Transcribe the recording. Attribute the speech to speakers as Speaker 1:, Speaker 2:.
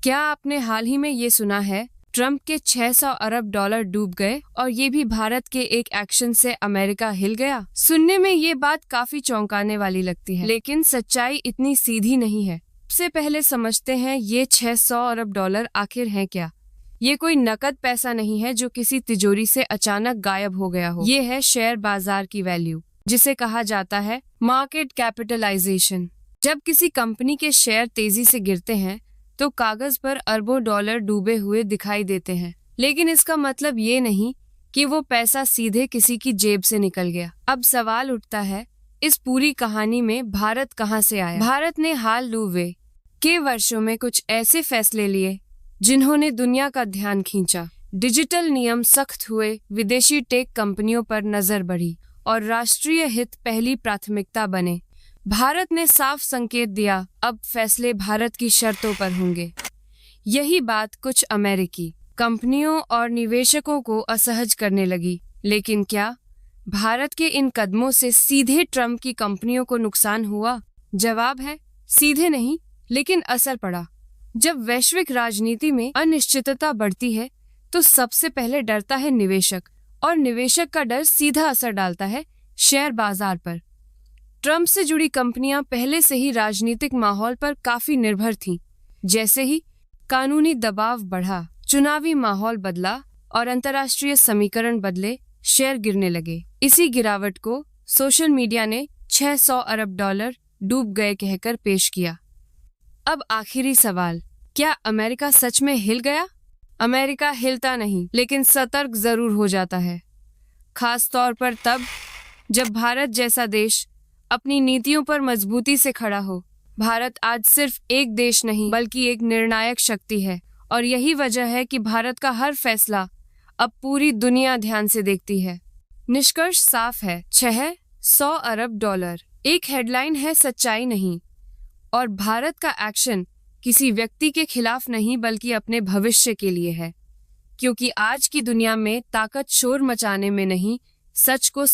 Speaker 1: क्या आपने हाल ही में ये सुना है, ट्रंप के 600 अरब डॉलर डूब गए और ये भी भारत के एक एक्शन से अमेरिका हिल गया। सुनने में ये बात काफी चौंकाने वाली लगती है, लेकिन सच्चाई इतनी सीधी नहीं है। सबसे पहले समझते हैं ये 600 अरब डॉलर आखिर हैं क्या। ये कोई नकद पैसा नहीं है जो किसी तिजोरी से अचानक गायब हो गया हो। ये है शेयर बाजार की वैल्यू, जिसे कहा जाता है मार्केट कैपिटलाइजेशन। जब किसी कंपनी के शेयर तेजी से गिरते हैं तो कागज पर अरबों डॉलर डूबे हुए दिखाई देते हैं, लेकिन इसका मतलब ये नहीं कि वो पैसा सीधे किसी की जेब से निकल गया। अब सवाल उठता है, इस पूरी कहानी में भारत कहाँ से आया। भारत ने हाल के वर्षों में कुछ ऐसे फैसले लिए जिन्होंने दुनिया का ध्यान खींचा। डिजिटल नियम सख्त हुए, विदेशी टेक कंपनियों पर नजर बढ़ी और राष्ट्रीय हित पहली प्राथमिकता बने। भारत ने साफ संकेत दिया, अब फैसले भारत की शर्तों पर होंगे। यही बात कुछ अमेरिकी कंपनियों और निवेशकों को असहज करने लगी। लेकिन क्या भारत के इन कदमों से सीधे ट्रंप की कंपनियों को नुकसान हुआ? जवाब है सीधे नहीं, लेकिन असर पड़ा। जब वैश्विक राजनीति में अनिश्चितता बढ़ती है तो सबसे पहले डरता है निवेशक, और निवेशक का डर सीधा असर डालता है शेयर बाजार पर। ट्रंप से जुड़ी कंपनियां पहले से ही राजनीतिक माहौल पर काफी निर्भर थीं। जैसे ही कानूनी दबाव बढ़ा, चुनावी माहौल बदला और अंतर्राष्ट्रीय समीकरण बदले, शेयर गिरने लगे। इसी गिरावट को सोशल मीडिया ने 600 अरब डॉलर डूब गए कहकर पेश किया। अब आखिरी सवाल, क्या अमेरिका सच में हिल गया? अमेरिका हिलता नहीं, लेकिन सतर्क जरूर हो जाता है, खास तौर पर तब जब भारत जैसा देश अपनी नीतियों पर मजबूती से खड़ा हो। भारत आज सिर्फ एक देश नहीं, बल्कि एक निर्णायक शक्ति है, और यही वजह है कि भारत का हर फैसला अब पूरी दुनिया ध्यान से देखती है। निष्कर्ष साफ है, 600 अरब डॉलर एक हेडलाइन है, सच्चाई नहीं। और भारत का एक्शन किसी व्यक्ति के खिलाफ नहीं, बल्कि अपने भविष्य के लिए है। क्योंकि आज की दुनिया में ताकत शोर मचाने में नहीं, सच को